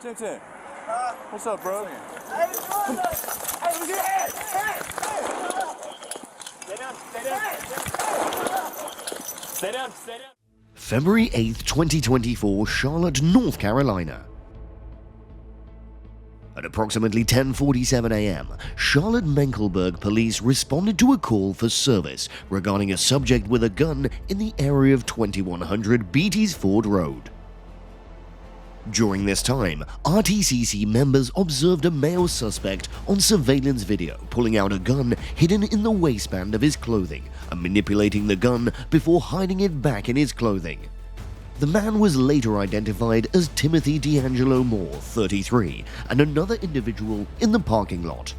10-10. What's up, bro? Hey, stay down. February 8th, 2024, Charlotte, North Carolina. At approximately 10:47 a.m., Charlotte Mecklenburg police responded to a call for service regarding a subject with a gun in the area of 2100 Beatties Ford Road. During this time, RTCC members observed a male suspect on surveillance video pulling out a gun hidden in the waistband of his clothing and manipulating the gun before hiding it back in his clothing. The man was later identified as Timothy D'Angelo Moore, 33, and another individual in the parking lot.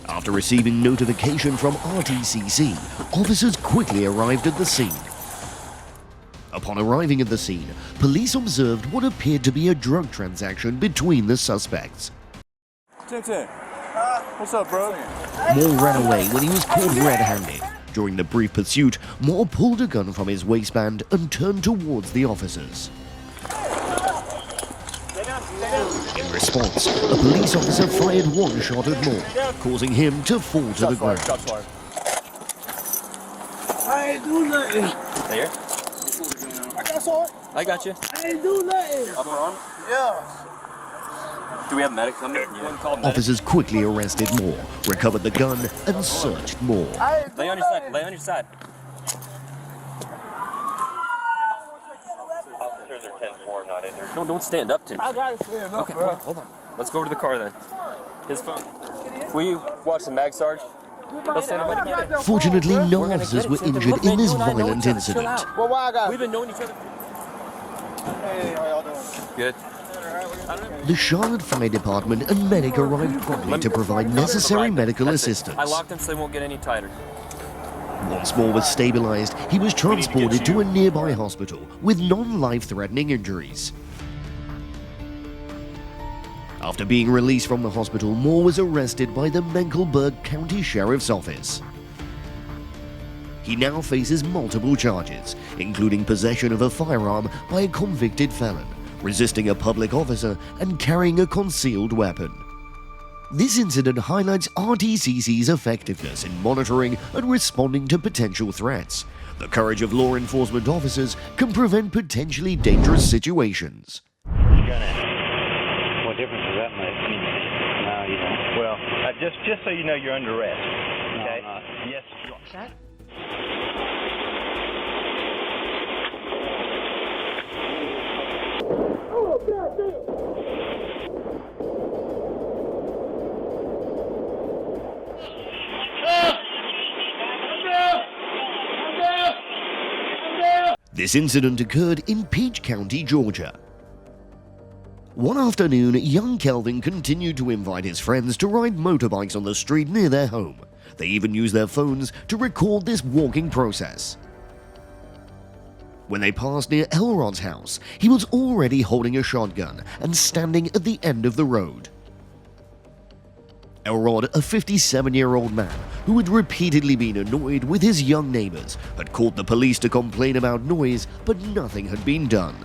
After receiving notification from RTCC, officers quickly arrived at the scene. Upon arriving at the scene, police observed what appeared to be a drug transaction between the suspects. 10-10. What's up, bro? Moore ran away when he was caught red-handed. During the brief pursuit, Moore pulled a gun from his waistband and turned towards the officers. In response, a police officer fired one shot at Moore, causing him to fall to the ground. I ain't do nothing. There. I got you. I ain't do nothing. Upper arm? Yeah. Do we have medics coming? Officers quickly arrested Moore, recovered the gun, and searched Moore. Lay on your side. Lay on your side. Officers are 10-4, not in there. No, don't stand up, Tim. I gotta stand up, Okay, bro. hold on. Let's go over to the car then. His phone. Will you watch the mag, Sarge? He'll stand up. Fortunately, no officers were injured in this violent incident. Well, why I got? We've been knowing each other. Hey, how y'all doing? Good. The Charlotte Fire Department and medic arrived promptly to provide necessary medical assistance. I locked him so they won't get any tighter. Once Moore was stabilized, he was transported to a nearby hospital with non-life-threatening injuries. After being released from the hospital, Moore was arrested by the Mecklenburg County Sheriff's Office. He now faces multiple charges, including possession of a firearm by a convicted felon, resisting a public officer, and carrying a concealed weapon. This incident highlights RTCC's effectiveness in monitoring and responding to potential threats. The courage of law enforcement officers can prevent potentially dangerous situations. What difference does that make? No, you don't. Well, just so you know, you're under arrest. Okay? No, I'm not. Yes. You are. This incident occurred in Peach County, Georgia. One afternoon, young Kelvin continued to invite his friends to ride motorbikes on the street near their home. They even used their phones to record this walking process. When they passed near Elrod's house, he was already holding a shotgun and standing at the end of the road. Elrod, a 57-year-old man who had repeatedly been annoyed with his young neighbors, had called the police to complain about noise, but nothing had been done.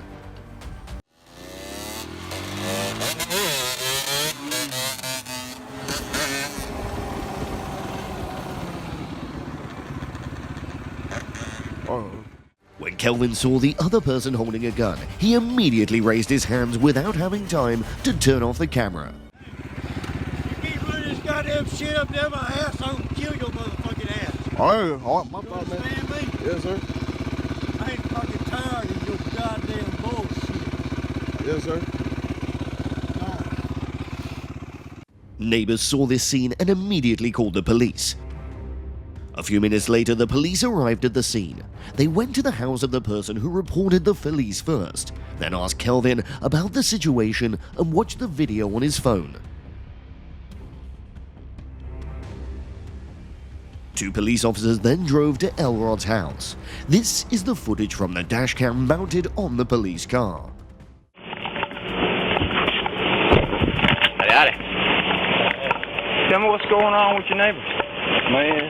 When Kelvin saw the other person holding a gun, he immediately raised his hands without having time to turn off the camera. Goddamn shit up there my ass, I'll kill your motherfucking ass. Oh, my You fault, man. understand me? Yes, sir. I ain't fucking tired of your goddamn bullshit. Yes, sir. Neighbors saw this scene and immediately called the police. A few minutes later, the police arrived at the scene. They went to the house of the person who reported the police first, then asked Kelvin about the situation and watched the video on his phone. Two police officers then drove to Elrod's house. This is the footage from the dashcam mounted on the police car. Howdy. Tell me what's going on with your neighbors. Man,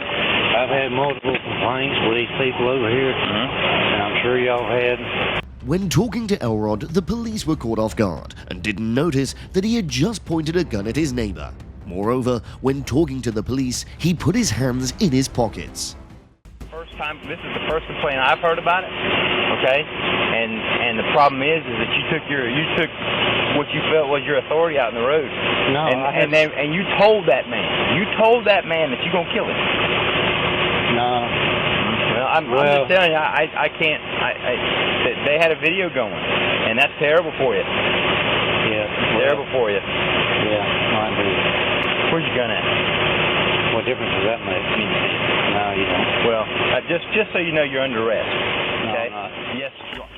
I've had multiple complaints with these people over here, and I'm sure y'all had. When talking to Elrod, the police were caught off guard and didn't notice that he had just pointed a gun at his neighbor. Moreover, when talking to the police, he put his hands in his pockets. This is the first complaint I've heard about it, okay? And the problem is that you took what you felt was your authority out in the road. No, and you told that man. You told that man that you're gonna kill him. No. Well, I'm just telling you, I can't. They had a video going, and that's terrible for you. Yeah. Terrible for you. Yeah, I agree. Where's your gun at? What difference does that make? No, you don't. Well, just so you know, you're under arrest. Okay? No, I'm not. Yes, you are.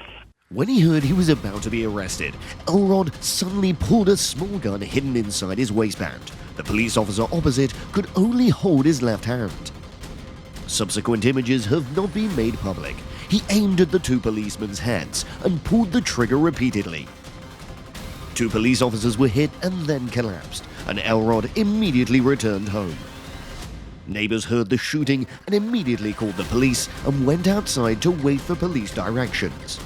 When he heard he was about to be arrested, Elrod suddenly pulled a small gun hidden inside his waistband. The police officer opposite could only hold his left hand. Subsequent images have not been made public. He aimed at the two policemen's heads and pulled the trigger repeatedly. Two police officers were hit and then collapsed, and Elrod immediately returned home. Neighbors heard the shooting and immediately called the police and went outside to wait for police directions.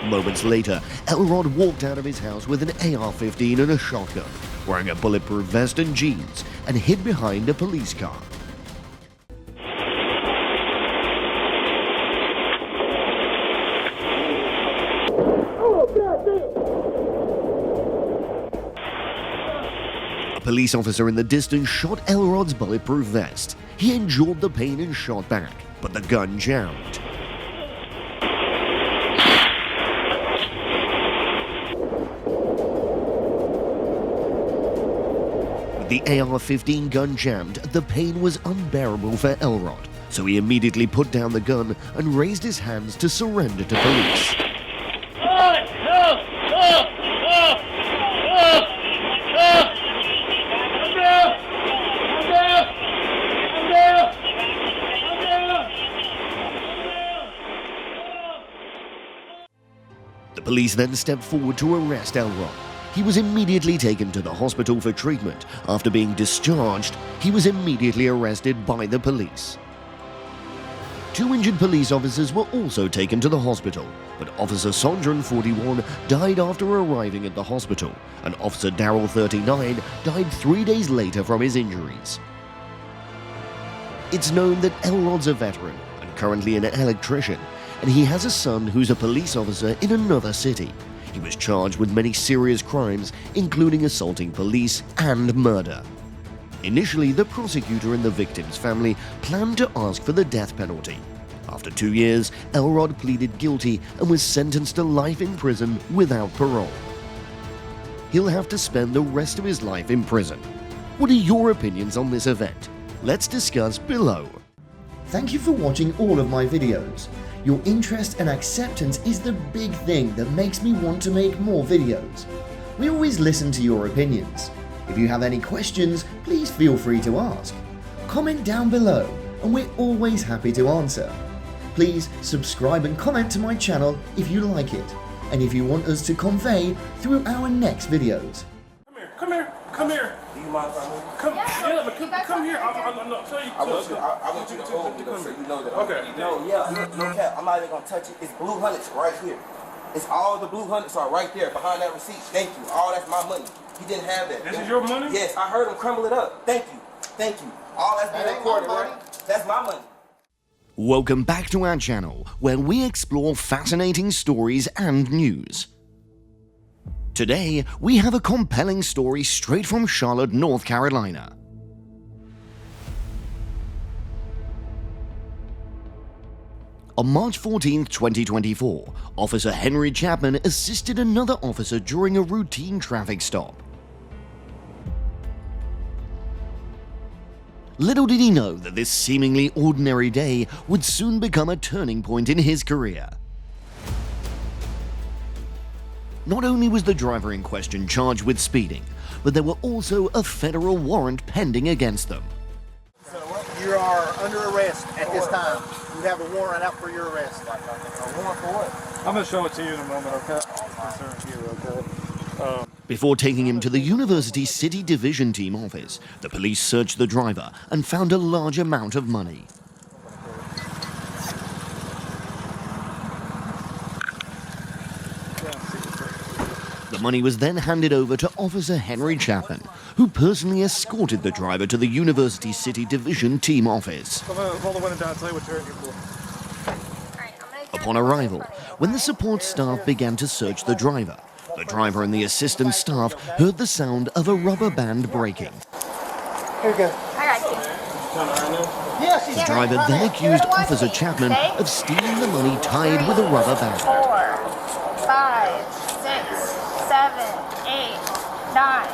Moments later, Elrod walked out of his house with an AR-15 and a shotgun, wearing a bulletproof vest and jeans, and hid behind a police car. A police officer in the distance shot Elrod's bulletproof vest. He endured the pain and shot back, but the gun jammed. With the AR-15 gun jammed, the pain was unbearable for Elrod, so he immediately put down the gun and raised his hands to surrender to police. The police then stepped forward to arrest Elrod. He was immediately taken to the hospital for treatment. After being discharged, he was immediately arrested by the police. Two injured police officers were also taken to the hospital, but Officer Sondran, 41, died after arriving at the hospital, and Officer Darrell, 39, died 3 days later from his injuries. It's known that Elrod's a veteran and currently an electrician, and he has a son who's a police officer in another city. He was charged with many serious crimes, including assaulting police and murder. Initially, the prosecutor and the victim's family planned to ask for the death penalty. After 2 years, Elrod pleaded guilty and was sentenced to life in prison without parole. He'll have to spend the rest of his life in prison. What are your opinions on this event? Let's discuss below. Thank you for watching all of my videos. Your interest and acceptance is the big thing that makes me want to make more videos. We always listen to your opinions. If you have any questions, please feel free to ask. Comment down below and we're always happy to answer. Please subscribe and comment to my channel if you like it, and if you want us to convey through our next videos. Come here. Do you mind if I move? Come here. I'm not telling you. I want you to hold me so you know that. Okay. No cap. I'm not even gonna touch it. It's blue hundreds right here. It's all the blue hundreds are right there behind that receipt. Thank you. All that's my money. He didn't have that. This is your money? Yes, I heard him crumble it up. Thank you. All that's been recorded, right? That's my money. Welcome back to our channel, where we explore fascinating stories and news. Today, we have a compelling story straight from Charlotte, North Carolina. On March 14, 2024, Officer Henry Chapman assisted another officer during a routine traffic stop. Little did he know that this seemingly ordinary day would soon become a turning point in his career. Not only was the driver in question charged with speeding, but there were also a federal warrant pending against them. You are under arrest at this time. You have a warrant out for your arrest. A warrant for what? I'm gonna show it to you in a moment, okay? Before taking him to the university city division team office, the police searched the driver and found a large amount of money. money was then handed over to Officer Henry Chapman, who personally escorted the driver to the University City Division team office. Upon arrival, when the support staff began to search the driver and the assistant staff heard the sound of a rubber band breaking. Here we go. I got you. Yes, The driver then accused Officer Chapman of stealing the money tied with a rubber band. 4, 5, 6, 7, 8, 9.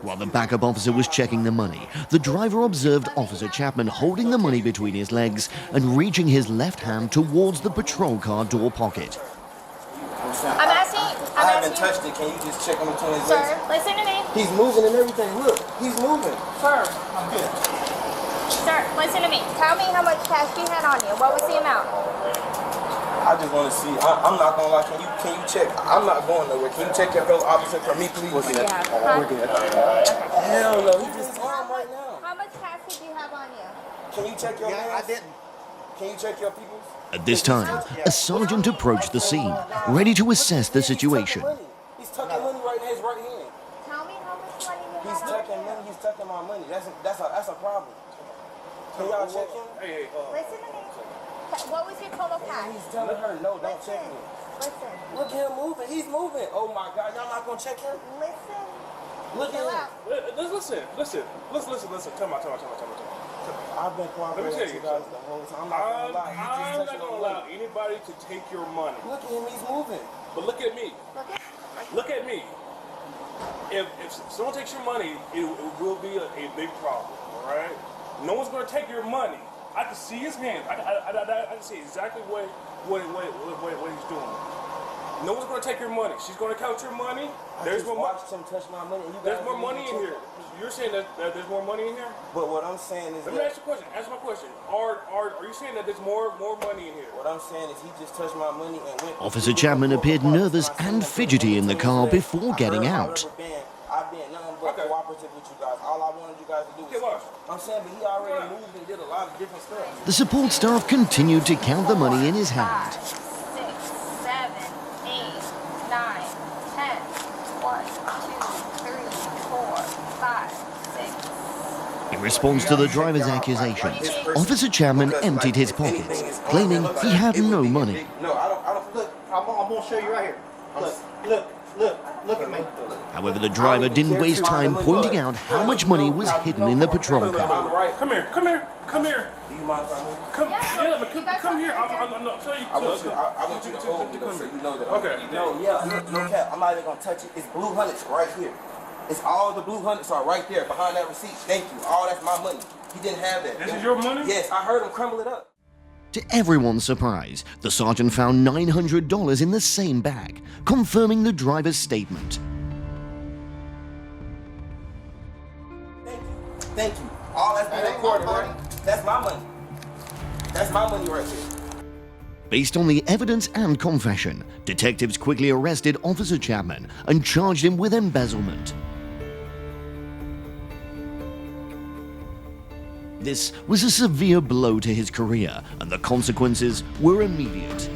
While the backup officer was checking the money, the driver observed Officer Chapman holding the money between his legs and reaching his left hand towards the patrol car door pocket. I haven't touched it. Can you just check him between his legs? Sir, listen to me. He's moving and everything. Look, he's moving. Sir, Sir, listen to me. Tell me how much cash you had on you. What was the amount? I just want to see. I'm not gonna lie. Can you check? I'm not going nowhere. Can you check your fellow officer for me, please? We're good. Yeah. We're good. Hell no. He just calm right now. How much cash did you have on you? Can you check your Yeah, hands? I didn't. Can you check your people? At this time, a sergeant approached the scene, ready to assess the situation. He's tucking money right in his right hand. Tell me how much money you He's had on tucking you. money. He's tucking my money. That's a problem. Can y'all check him? Listen to me. What was your total cash? He's telling her no. Don't check me. Listen. Look at him moving. He's moving. Oh my God. Y'all not gonna check him? Listen. Look Chill at out. Listen. Come on. I've been cooperating Let me tell with you you guys the whole time. I'm not gonna lie. He's just I'm not touching gonna my allow money. anybody to take your money. Look at him. He's moving. But look at me. Look at me. If someone takes your money, it will be a big problem. All right. No one's gonna take your money. I can see his hands. I can see exactly what he's doing. No one's gonna take your money. She's gonna count your money. There's more money. Watched him touch my money. And you There's guys more didn't money even in check here. it. You're saying that there's more money in here? But what I'm saying is Let me ask you a question. Answer my question. Are you saying that there's more money in here? what I'm saying is he just touched my money and went. Officer Chapman appeared nervous and fidgety in the car before getting out. I've been nothing but cooperative with you guys. All I wanted you guys to do was. I'm saying, but he already moved and did a lot of different stuff. The support staff continued to count the money in his hand. 5, 6, 7, 8, 9, 10. 1, 2, 3, 4, 5, 6. In response to the driver's accusations, Officer Chapman emptied his pockets, claiming he had no money. No, I don't. Look, I'm gonna show you right here. Look at me. However, the driver didn't waste time pointing out how much money was hidden in the patrol car. Come here. Do you mind if I move? Come here. I'm not telling you. I want you to hold me so you know that. Okay. No cap. I'm not even gonna touch it. It's blue hundreds right here. It's all the blue hundreds are right there behind that receipt. Thank you. All that's my money. He didn't have that. This is your money? Yes, I heard him crumble it up. To everyone's surprise, the sergeant found $900 in the same bag, confirming the driver's statement. Thank you. All that's been recorded, right? That's my money. That's my money right there. Based on the evidence and confession, detectives quickly arrested Officer Chapman and charged him with embezzlement. This was a severe blow to his career, and the consequences were immediate.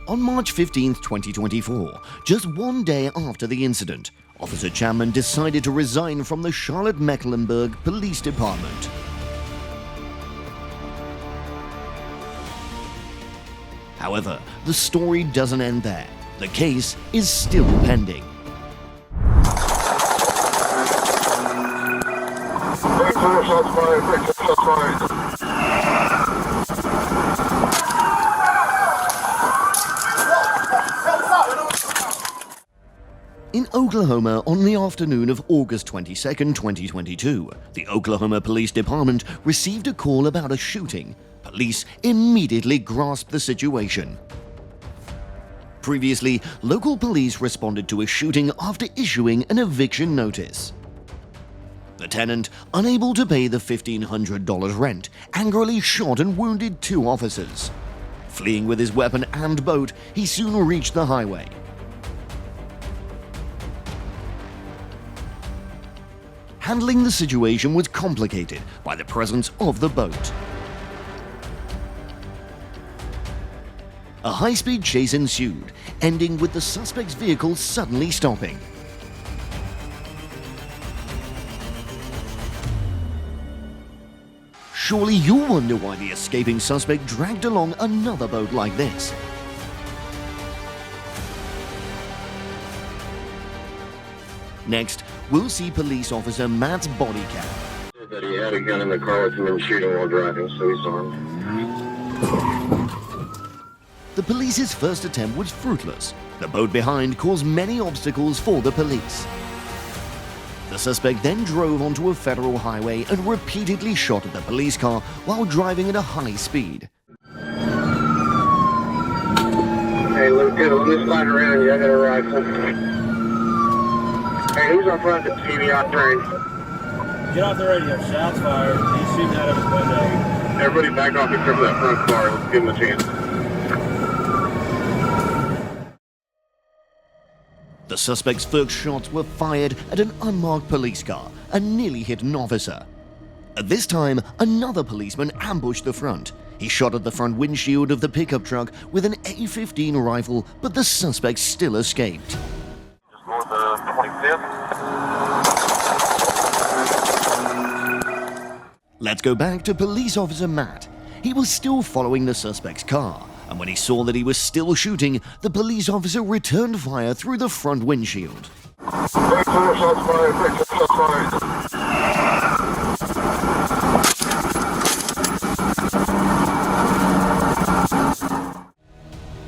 On March 15, 2024, just one day after the incident, Officer Chapman decided to resign from the Charlotte-Mecklenburg Police Department. However, the story doesn't end there. The case is still pending. In Oklahoma, on the afternoon of August 22, 2022, the Oklahoma Police Department received a call about a shooting. Police immediately grasped the situation. Previously, local police responded to a shooting after issuing an eviction notice. The tenant, unable to pay the $1,500 rent, angrily shot and wounded 2 officers. Fleeing with his weapon and boat, he soon reached the highway. Handling the situation was complicated by the presence of the boat. A high-speed chase ensued, ending with the suspect's vehicle suddenly stopping. Surely you wonder why the escaping suspect dragged along another boat like this. Next, we'll see police officer Matt's body cam. That he had a gun in the car with him and shooting while driving, so he's armed. The police's first attempt was fruitless. The boat behind caused many obstacles for the police. The suspect then drove onto a federal highway and repeatedly shot at the police car while driving at a high speed. Hey, Lieutenant, let me slide around you. I got a rifle. Hey, who's up front of the TV on train? Get off the radio. Shots fired. He's shooting out of his window. Everybody back off except for that front car. Let's give him a chance. The suspect's first shots were fired at an unmarked police car and nearly hit an officer. At this time, another policeman ambushed the front. He shot at the front windshield of the pickup truck with an A-15 rifle, but the suspect still escaped. Just north of 25th. Let's go back to police officer Matt. He was still following the suspect's car, and when he saw that he was still shooting, the police officer returned fire through the front windshield. Shots fired. Shots fired.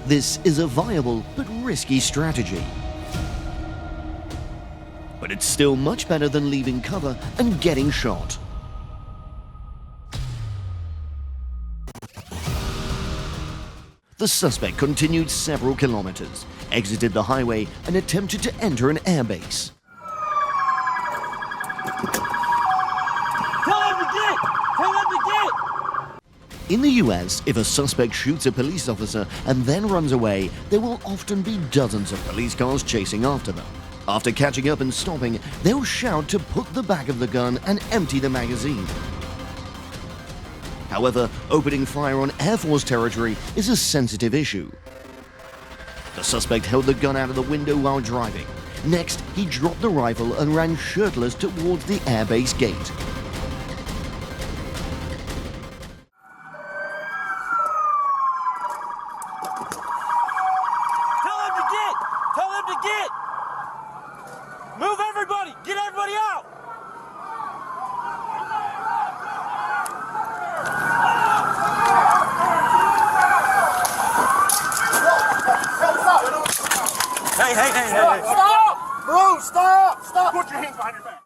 This is a viable but risky strategy. But it's still much better than leaving cover and getting shot. The suspect continued several kilometers, exited the highway, and attempted to enter an airbase. Tell him to get! Tell him to get! In the US, if a suspect shoots a police officer and then runs away, there will often be dozens of police cars chasing after them. After catching up and stopping, they'll shout to put the back of the gun and empty the magazine. However, opening fire on Air Force territory is a sensitive issue. The suspect held the gun out of the window while driving. Next, he dropped the rifle and ran shirtless towards the airbase gate. Tell him to get! Tell him to get! Move everybody! Get everybody out! Hey! Stop! Bro, stop! Stop! Put your hands behind your back.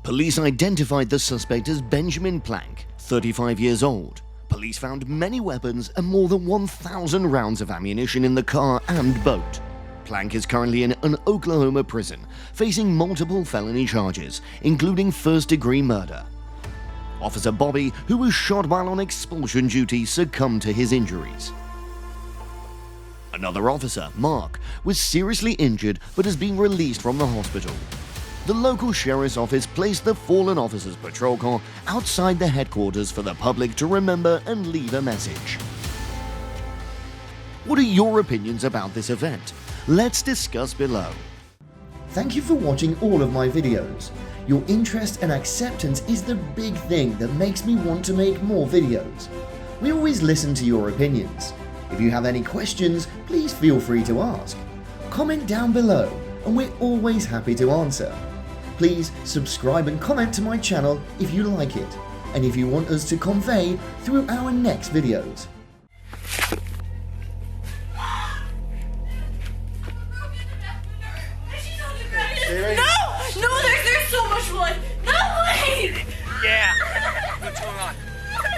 Police identified the suspect as Benjamin Plank, 35 years old. Police found many weapons and more than 1,000 rounds of ammunition in the car and boat. Plank is currently in an Oklahoma prison, facing multiple felony charges, including first-degree murder. Officer Bobby, who was shot while on expulsion duty, succumbed to his injuries. Another officer, Mark, was seriously injured but has been released from the hospital. The local sheriff's office placed the fallen officer's patrol car outside the headquarters for the public to remember and leave a message. What are your opinions about this event? Let's discuss below. Thank you for watching all of my videos. Your interest and acceptance is the big thing that makes me want to make more videos. We always listen to your opinions. If you have any questions, please feel free to ask. Comment down below and we're always happy to answer. Please subscribe and comment to my channel if you like it, and if you want us to convey through our next videos. No, there's so much blood. No, please. Yeah. What's going on?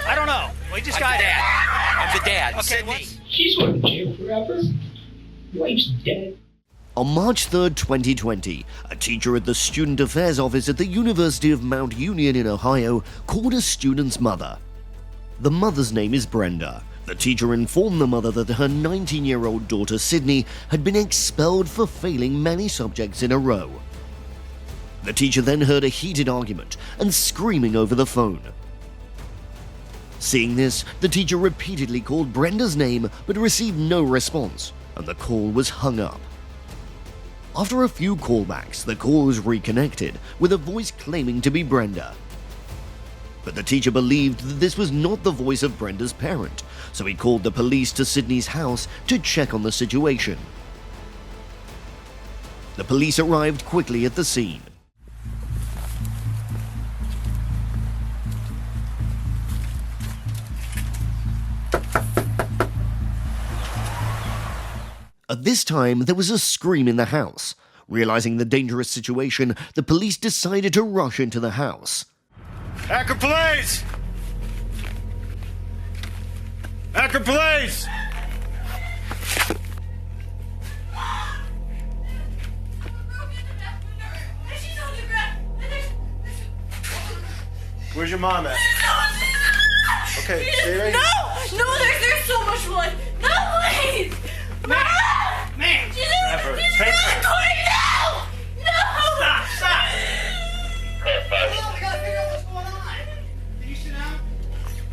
I don't know. We just got dad. I'm the dad. Okay, She's going to jail forever. Wife's dead. On March 3, 2020, a teacher at the Student Affairs Office at the University of Mount Union in Ohio called a student's mother. The mother's name is Brenda. The teacher informed the mother that her 19-year-old daughter Sydney had been expelled for failing many subjects in a row. The teacher then heard a heated argument and screaming over the phone. Seeing this, the teacher repeatedly called Brenda's name but received no response, and the call was hung up. After a few callbacks, the call was reconnected with a voice claiming to be Brenda. But the teacher believed that this was not the voice of Brenda's parent, so he called the police to Sydney's house to check on the situation. The police arrived quickly at the scene. At this time, there was a scream in the house. Realizing the dangerous situation, the police decided to rush into the house. Hacker police! Hacker police! Where's your mom at? Okay, stay right here. No, there's so much blood. No, please! Man! She's recording now! No! Stop! We gotta figure out what's going on. Can you sit down?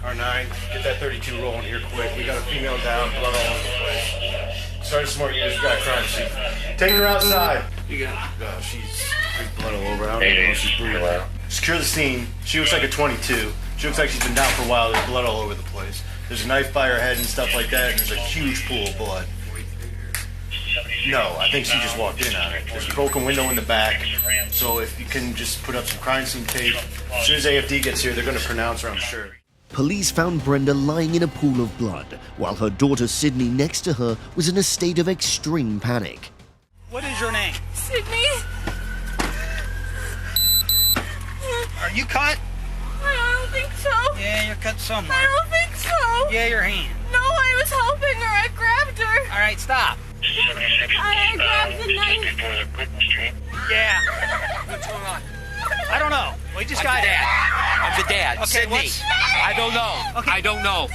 R9, get that 32 rolling here quick. We got a female down, blood all over the place. Sorry to smart you, we got a crime scene. Take her outside. You got she's blood all over. I don't even know if she's breathing. Secure the scene. She looks like a 22. She looks like she's been down for a while. There's blood all over the place. There's a knife by her head and stuff like that, and there's a huge pool of blood. No, I think she just walked in on it. There's a broken window in the back, so if you can just put up some crime scene tape. As soon as AFD gets here, they're going to pronounce her, I'm sure. Police found Brenda lying in a pool of blood, while her daughter Sydney next to her was in a state of extreme panic. What is your name? Sydney? Are you cut? I don't think so. Yeah, you're cut somewhere. I don't think so. Yeah, your hand. No, I was helping her. I grabbed her. All right, stop. I grabbed the knife. Yeah. What's going on? I don't know. We just got dad. I'm the dad. Okay, Sydney. I don't know. Okay. I don't know.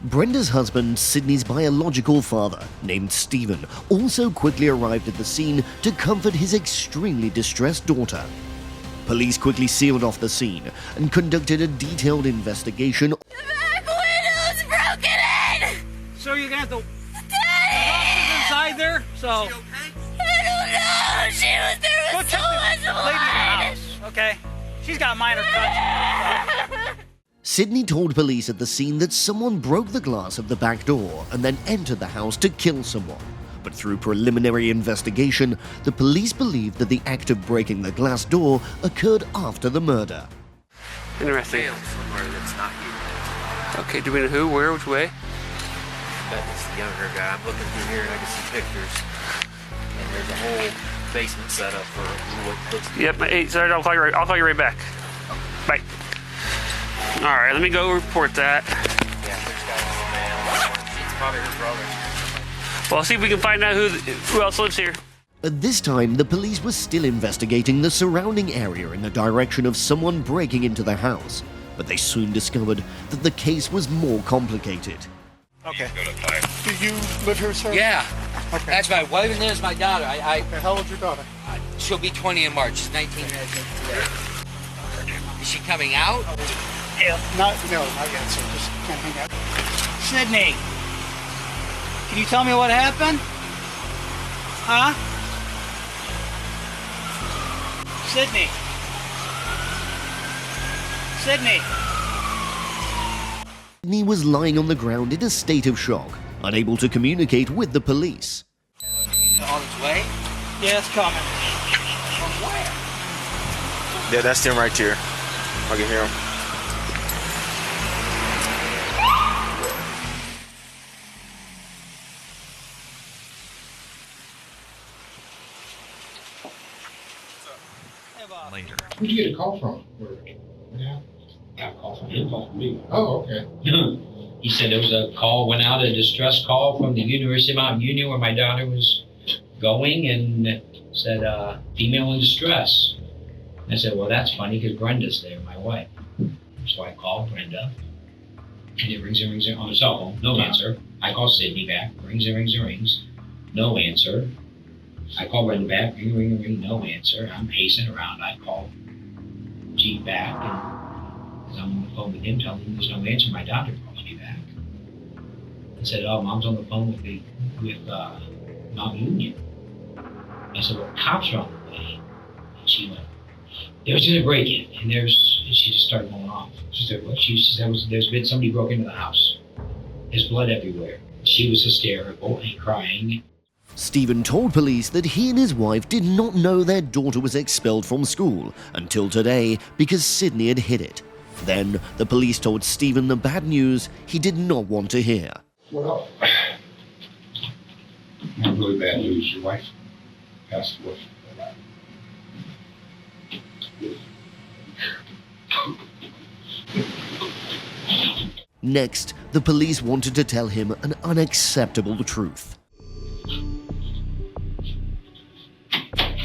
Brenda's husband, Sydney's biological father, named Stephen, also quickly arrived at the scene to comfort his extremely distressed daughter. Police quickly sealed off the scene and conducted a detailed investigation. The back window's broken in! So you're gonna have to... Daddy! Inside there, so... I don't know! There was so much blood! House, okay? She's got minor cuts. Sydney told police at the scene that someone broke the glass of the back door and then entered the house to kill someone. But through preliminary investigation, the police believed that the act of breaking the glass door occurred after the murder. Interesting. Somewhere that's not you. Okay, do we know who, where, which way? But it's the younger guy. I'm looking through here and I can see pictures. And there's a whole basement set up for what looks like. Yep, hey, sorry, I'll call you right back. Bye. All right, let me go report that. Yeah, there's got a man. It's probably her brother. Well, I'll see if we can find out who else lives here. At this time, the police were still investigating the surrounding area in the direction of someone breaking into the house, but they soon discovered that the case was more complicated. Okay. Do you live here, sir? Yeah. Okay. That's my wife and there's my daughter. Okay, how old's your daughter? She'll be 20 in March. She's 19. Is she coming out? Yeah. No, not yet, sir. Just can't hang out. Sydney, can you tell me what happened? Huh? Sydney. Sydney. Sydney was lying on the ground in a state of shock, unable to communicate with the police. On its way? Yeah, it's coming. From where? Yeah, that's them right here. I can hear them. Later. Who'd you get a call from? Yeah. Got a call from him, called me. Oh, okay. He said there was a call, went out, a distress call from the University of Mount Union where my daughter was going, and said, female in distress. I said, well, that's funny because Brenda's there, my wife. So I called Brenda. And it rings and rings on the cell phone. No answer. I call Sydney back. Rings and rings and rings. No answer. I call Brenda back. Ring, ring, and ring. No answer. I'm pacing around. I call Chief back, and as I'm on the phone with him, telling him there's no answer, my doctor calls me back and said, "Oh, Mom's on the phone with Mount Union." I said, "Well, cops are on the way." And she went, "There's been a break-in," and she just started going off. She said, "What?" She said, "There's been somebody broke into the house. There's blood everywhere." She was hysterical and crying. Stephen told police that he and his wife did not know their daughter was expelled from school until today because Sydney had hid it. Then the police told Stephen the bad news he did not want to hear. Well, not really bad news. Your wife passed away. Next, the police wanted to tell him an unacceptable truth.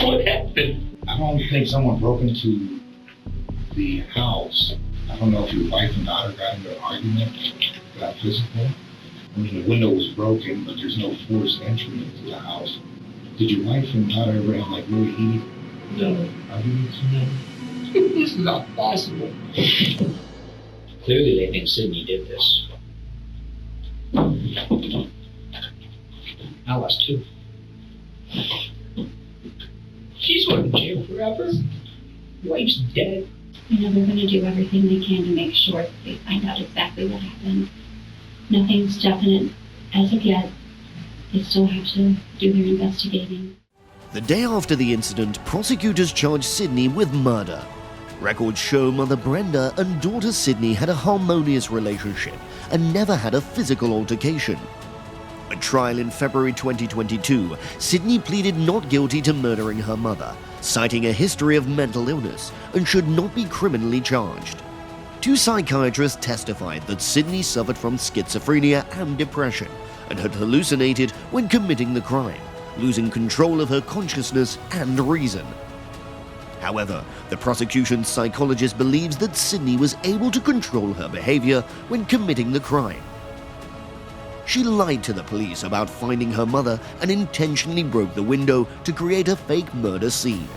What happened? I don't think someone broke into the house. I don't know if your wife and daughter got into an argument, got physical. I mean, the window was broken, but there's no forced entry into the house. Did your wife and daughter ever have like really heated arguments? No. This is not possible. Clearly, they think Sydney did this. I was too. She's going to jail forever. Wife's dead. You know, they're going to do everything they can to make sure that they find out exactly what happened. Nothing's definite as of yet. They still have to do their investigating. The day after the incident, prosecutors charged Sydney with murder. Records show Mother Brenda and daughter Sydney had a harmonious relationship and never had a physical altercation. At trial in February 2022, Sydney pleaded not guilty to murdering her mother, citing a history of mental illness and should not be criminally charged. Two psychiatrists testified that Sydney suffered from schizophrenia and depression and had hallucinated when committing the crime, losing control of her consciousness and reason. However, the prosecution's psychologist believes that Sydney was able to control her behavior when committing the crime. She lied to the police about finding her mother and intentionally broke the window to create a fake murder scene.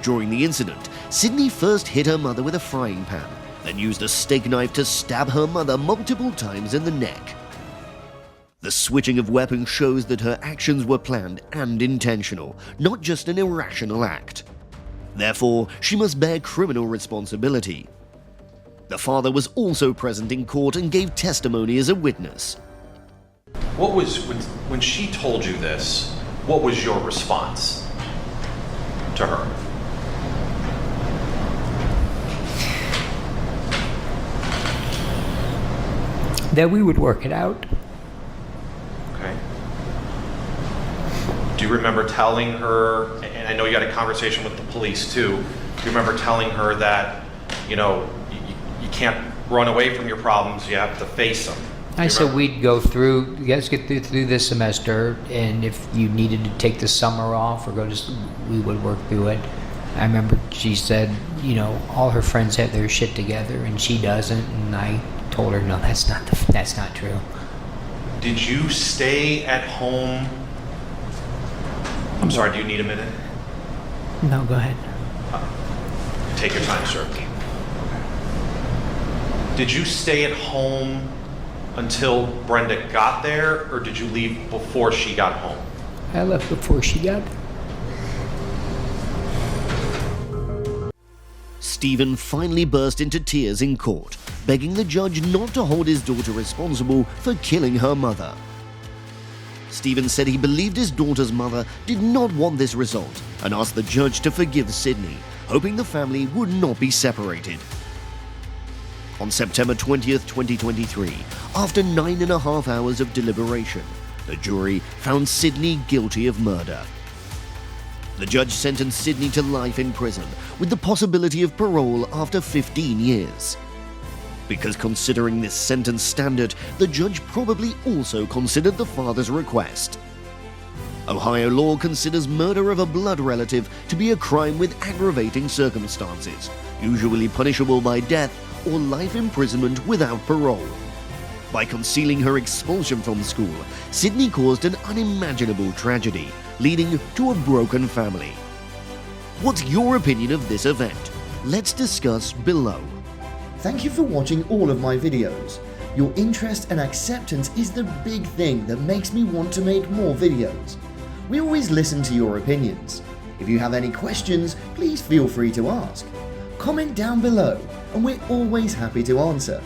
During the incident, Sydney first hit her mother with a frying pan, then used a steak knife to stab her mother multiple times in the neck. The switching of weapons shows that her actions were planned and intentional, not just an irrational act. Therefore, she must bear criminal responsibility. The father was also present in court and gave testimony as a witness. What was, when she told you this, what was your response to her? That we would work it out. Okay. Do you remember telling her, and I know you had a conversation with the police too, do you remember telling her that, you know, you can't run away from your problems, you have to face them? I said we'd go through, let's get through this semester, and if you needed to take the summer off or we would work through it. I remember she said, you know, all her friends have their shit together and she doesn't, and I told her, no, that's not true. Did you stay at home? I'm sorry, do you need a minute? No, go ahead. Take your time, sir. Did you stay at home until Brenda got there, or did you leave before she got home? I left before she got there. Stephen finally burst into tears in court, begging the judge not to hold his daughter responsible for killing her mother. Stephen said he believed his daughter's mother did not want this result and asked the judge to forgive Sydney, hoping the family would not be separated. On September 20th, 2023, after 9.5 hours of deliberation, the jury found Sydney guilty of murder. The judge sentenced Sydney to life in prison, with the possibility of parole after 15 years. Because considering this sentence standard, the judge probably also considered the father's request. Ohio law considers murder of a blood relative to be a crime with aggravating circumstances, usually punishable by death or life imprisonment without parole. By concealing her expulsion from school, Sydney caused an unimaginable tragedy, leading to a broken family. What's your opinion of this event? Let's discuss below. Thank you for watching all of my videos. Your interest and acceptance is the big thing that makes me want to make more videos. We always listen to your opinions. If you have any questions, please feel free to ask. Comment down below and we're always happy to answer.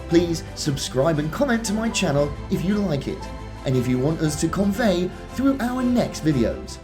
Please subscribe and comment to my channel if you like it and if you want us to convey through our next videos.